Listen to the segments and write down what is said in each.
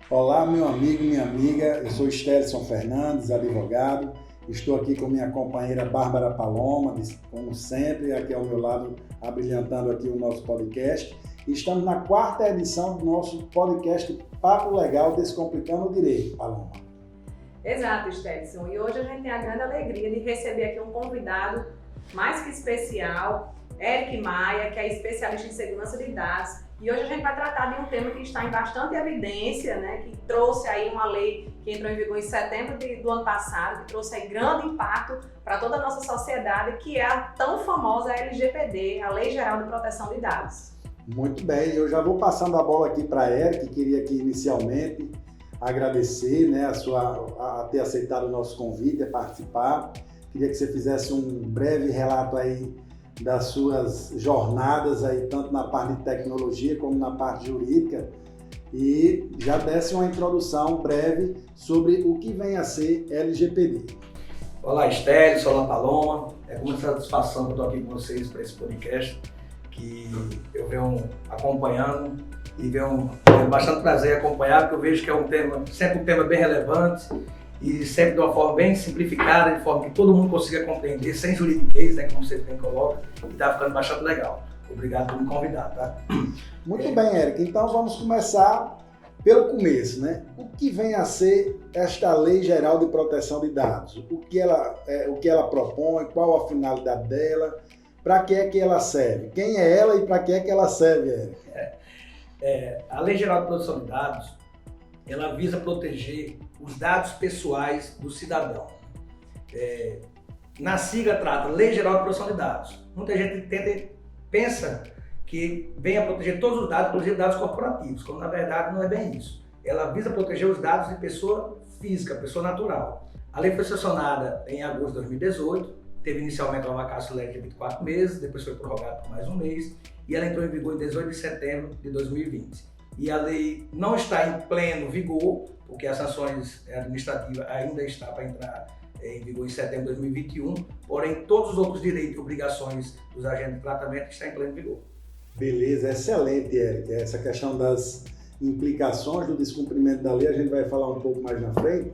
Olá, meu amigo, minha amiga, eu sou Stélison Fernandes, advogado, estou aqui com minha companheira Bárbara Paloma, como sempre, aqui ao meu lado, abrilhantando aqui o nosso podcast. Estamos na 4ª edição do nosso podcast Papo Legal Descomplicando o Direito, Paloma. Exato, Stélison, e hoje a gente tem a grande alegria de receber aqui um convidado mais que especial, Eric Maia, que é especialista em segurança de dados. E hoje a gente vai tratar de um tema que está em bastante evidência, né, que trouxe aí uma lei que entrou em vigor em setembro do ano passado, que trouxe aí grande impacto para toda a nossa sociedade, que é a tão famosa LGPD, a Lei Geral de Proteção de Dados. Muito bem, eu já vou passando a bola aqui para a Eric, que queria aqui inicialmente agradecer, né, a ter aceitado o nosso convite, a participar. Queria que você fizesse um breve relato aí das suas jornadas aí, tanto na parte de tecnologia como na parte jurídica, e já desse uma introdução breve sobre o que vem a ser LGPD. Olá, Stélio, olá, Paloma. É com muita satisfação que eu estou aqui com vocês para esse podcast, que eu venho acompanhando e venho bastante prazer acompanhar, porque eu vejo que é sempre um tema bem relevante e sempre de uma forma bem simplificada, de forma que todo mundo consiga compreender, sem juridiquês, né, como você bem coloca, e está ficando bastante legal. Obrigado por me convidar, tá? Muito bem, Eric. Então vamos começar pelo começo, né? O que vem a ser esta Lei Geral de Proteção de Dados? O que ela propõe, qual a finalidade dela, para que é que ela serve? Quem é ela e para que é que ela serve, Eric? A Lei Geral de Proteção de Dados, ela visa proteger os dados pessoais do cidadão. Na sigla trata Lei Geral de Proteção de Dados. Muita gente pensa que vem a proteger todos os dados, inclusive dados corporativos, quando na verdade não é bem isso. Ela visa proteger os dados de pessoa física, pessoa natural. A lei foi sancionada em agosto de 2018, teve inicialmente uma vacácio leve de 24 meses, depois foi prorrogada por mais um mês, e ela entrou em vigor em 18 de setembro de 2020. E a lei não está em pleno vigor, porque as sanções administrativas ainda está para entrar em vigor em setembro de 2021, porém todos os outros direitos e obrigações dos agentes de tratamento estão em pleno vigor. Beleza, excelente, Eric. Essa questão das implicações do descumprimento da lei a gente vai falar um pouco mais na frente,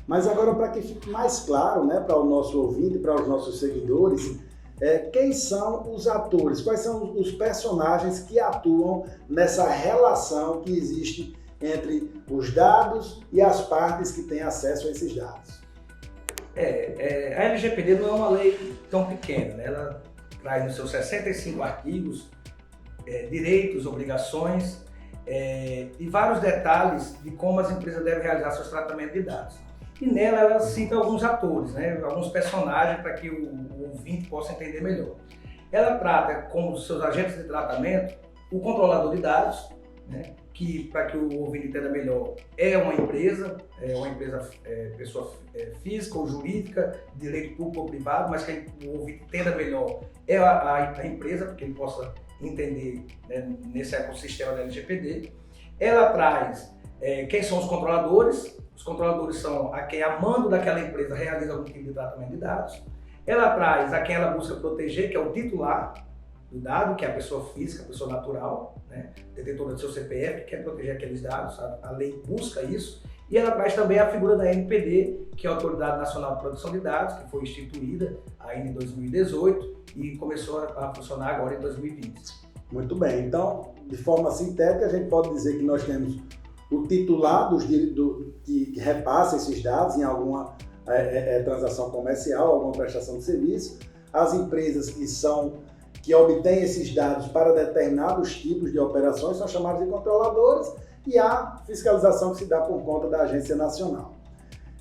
mas agora para que fique mais claro, né, para o nosso ouvinte, para os nossos seguidores, quem são os atores, quais são os personagens que atuam nessa relação que existe entre os dados e as partes que têm acesso a esses dados. A LGPD não é uma lei tão pequena, né? Ela traz nos seus 65 artigos direitos, obrigações e vários detalhes de como as empresas devem realizar seus tratamentos de dados. E nela ela cita alguns atores, né? Alguns personagens para que o ouvinte possa entender melhor. Ela trata como seus agentes de tratamento o controlador de dados, né? Que, para que o ouvinte entenda melhor, é uma empresa pessoa física ou jurídica, direito público ou privado, mas que o ouvinte entenda melhor é a empresa, para que ele possa entender, né, nesse ecossistema da LGPD. Ela traz quem são os controladores. Os controladores são a quem, a mando daquela empresa, realiza algum tipo de tratamento de dados. Ela traz a quem ela busca proteger, que é o titular do dado, que é a pessoa física, a pessoa natural, né, detentora do seu CPF, que quer proteger aqueles dados, a lei busca isso. E ela traz também a figura da ANPD, que é a Autoridade Nacional de Proteção de Dados, que foi instituída ainda em 2018 e começou a funcionar agora em 2020. Muito bem, então, de forma sintética, a gente pode dizer que nós temos o titular que repassa esses dados em alguma transação comercial, alguma prestação de serviço, as empresas que obtêm esses dados para determinados tipos de operações são chamadas de controladores, e a fiscalização que se dá por conta da Agência Nacional.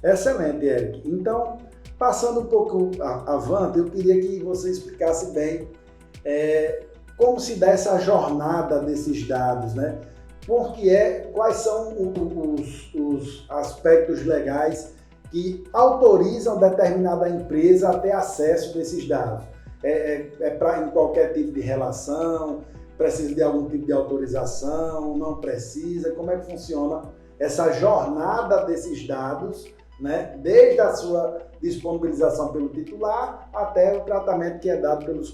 Excelente, Eric. Então, passando um pouco avante, eu queria que você explicasse bem como se dá essa jornada desses dados, né? Quais são os aspectos legais que autorizam determinada empresa a ter acesso desses dados? Em qualquer tipo de relação? Precisa de algum tipo de autorização? Não precisa? Como é que funciona essa jornada desses dados, né? Desde a sua disponibilização pelo titular até o tratamento que é dado pelos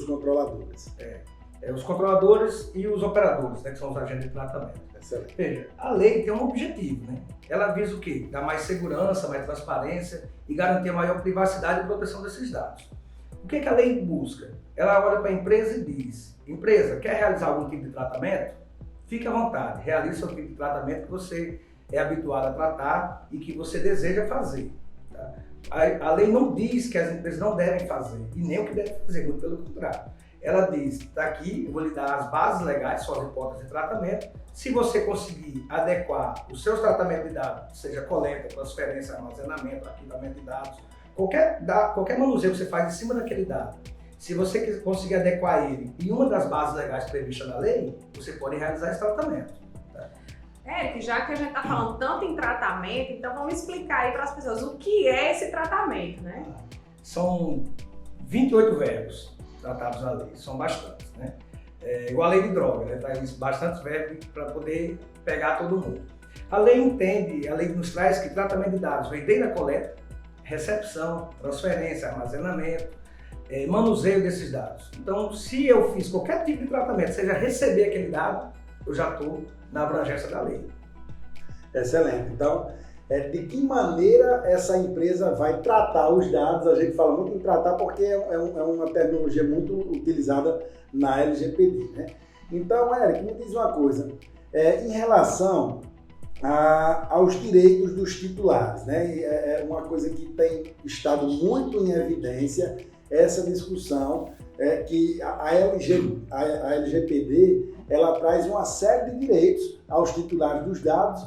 controladores? os controladores e os operadores, né, que são os agentes de tratamento. Excelente. Veja, a lei tem um objetivo, né? Ela visa o quê? Dar mais segurança, mais transparência e garantir maior privacidade e proteção desses dados. O que a lei busca? Ela olha para a empresa e diz: empresa, quer realizar algum tipo de tratamento? Fique à vontade, realize o tipo de tratamento que você é habituado a tratar e que você deseja fazer. Tá? A lei não diz que as empresas não devem fazer e nem o que devem fazer, muito pelo contrário. Ela diz: está aqui, eu vou lhe dar as bases legais, são as hipóteses de tratamento. Se você conseguir adequar os seus tratamentos de dados, seja coleta, transferência, armazenamento, arquivamento de dados, qualquer manuseio que você faz em cima daquele dado, se você conseguir adequar ele em uma das bases legais previstas na lei, você pode realizar esse tratamento. Tá? Éric, já que a gente está falando tanto em tratamento, então vamos explicar aí para as pessoas o que é esse tratamento, né? São 28 verbos tratados na lei, são bastantes, né? Igual a lei de droga, né? Traz bastantes verbos para poder pegar todo mundo. A lei nos traz que tratamento de dados vem desde a coleta, recepção, transferência, armazenamento, manuseio desses dados. Então, se eu fiz qualquer tipo de tratamento, seja receber aquele dado, eu já estou na abrangência da lei. Excelente. Então, de que maneira essa empresa vai tratar os dados? A gente fala muito em tratar porque é uma terminologia muito utilizada na LGPD, né? Então, Éric, me diz uma coisa. Em relação aos direitos dos titulares, né? É uma coisa que tem estado muito em evidência, essa discussão, que a LGPD ela traz uma série de direitos aos titulares dos dados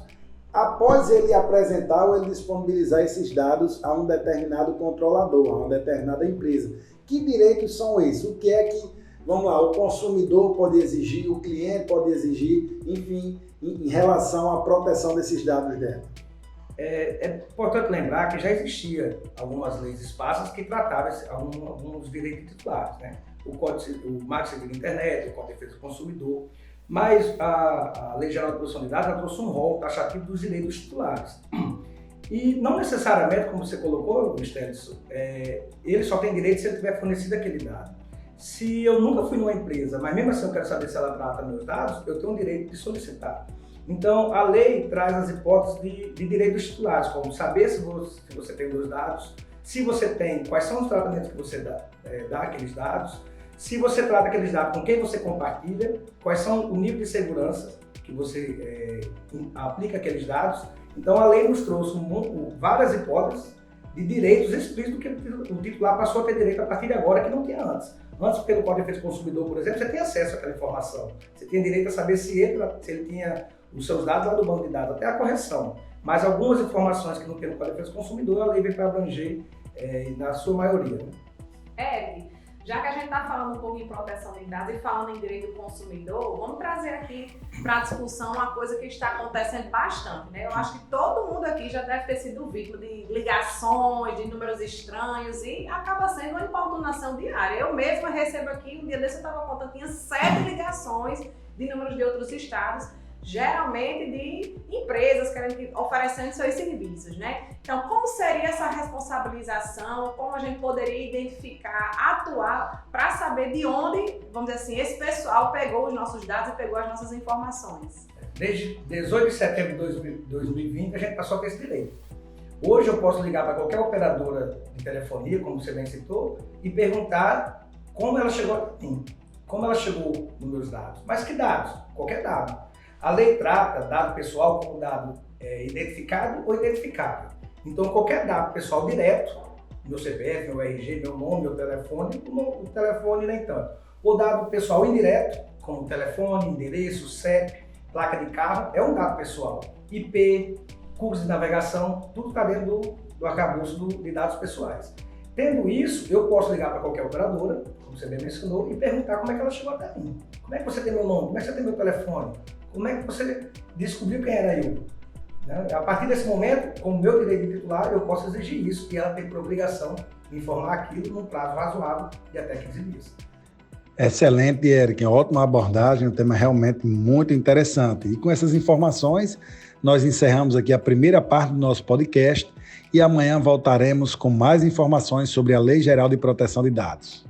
após ele apresentar ou ele disponibilizar esses dados a um determinado controlador, a uma determinada empresa. Que direitos são esses? O que é que, vamos lá, o consumidor pode exigir, o cliente pode exigir, enfim, em relação à proteção desses dados dela? É importante lembrar que já existia algumas leis esparsas que tratavam alguns direitos titulares, né? O Marco Civil da Internet, o Código de Defesa do Consumidor, mas a Lei Geral de Proteção de Dados ela trouxe um rol taxativo dos direitos titulares. E não necessariamente, como você colocou, Stélio, ele só tem direito se ele tiver fornecido aquele dado. Se eu nunca fui numa empresa, mas mesmo assim eu quero saber se ela trata meus dados, eu tenho o direito de solicitar. Então, a lei traz as hipóteses de direitos titulares, como saber se você tem os dados, se você tem, quais são os tratamentos que você dá aqueles dados, se você trata aqueles dados com quem você compartilha, quais são o nível de segurança que você aplica aqueles dados. Então, a lei nos trouxe várias hipóteses de direitos explícitos que o titular passou a ter direito a partir de agora, que não tinha antes. Antes, pelo Código de Defesa do Consumidor, por exemplo, você tem acesso àquela informação. Você tinha direito a saber se ele tinha os seus dados lá do banco de dados, até a correção. Mas algumas informações que não tem no Código de Defesa do Consumidor, a lei vem para abranger na sua maioria. Né? Éric, já que a gente está falando um pouco em proteção de dados e falando em direito do consumidor, vamos trazer aqui para a discussão uma coisa que está acontecendo bastante, né? Eu acho que todo mundo aqui já deve ter sido vítima de ligações, de números estranhos e acaba sendo uma importunação diária. Eu mesma recebo aqui, um dia desse eu estava contando, tinha 7 ligações de números de outros estados, geralmente de empresas oferecendo seus serviços, né? Então, como seria essa responsabilização? Como a gente poderia identificar, atuar para saber de onde, vamos dizer assim, esse pessoal pegou os nossos dados e pegou as nossas informações? Desde 18 de setembro de 2020, a gente passou a ter esse direito. Hoje eu posso ligar para qualquer operadora de telefonia, como você bem citou, e perguntar como ela chegou a mim, como ela chegou nos meus dados. Mas que dados? Qualquer dado. A lei trata dado pessoal como dado identificado ou identificável. Então, qualquer dado pessoal direto, meu CPF, meu RG, meu nome, meu telefone, o telefone nem tanto. O dado pessoal indireto, como telefone, endereço, CEP, placa de carro, é um dado pessoal. IP, cookies de navegação, tudo está dentro do arcabouço de dados pessoais. Tendo isso, eu posso ligar para qualquer operadora, como você bem mencionou, e perguntar como é que ela chegou até mim. Como é que você tem meu nome? Como é que você tem meu telefone? Como é que você descobriu quem era eu? A partir desse momento, com o meu direito de titular, eu posso exigir isso e ela tem por obrigação de informar aquilo num prazo razoável de até 15 dias. Excelente, Éric. Ótima abordagem, um tema realmente muito interessante. E com essas informações, nós encerramos aqui a primeira parte do nosso podcast e amanhã voltaremos com mais informações sobre a Lei Geral de Proteção de Dados.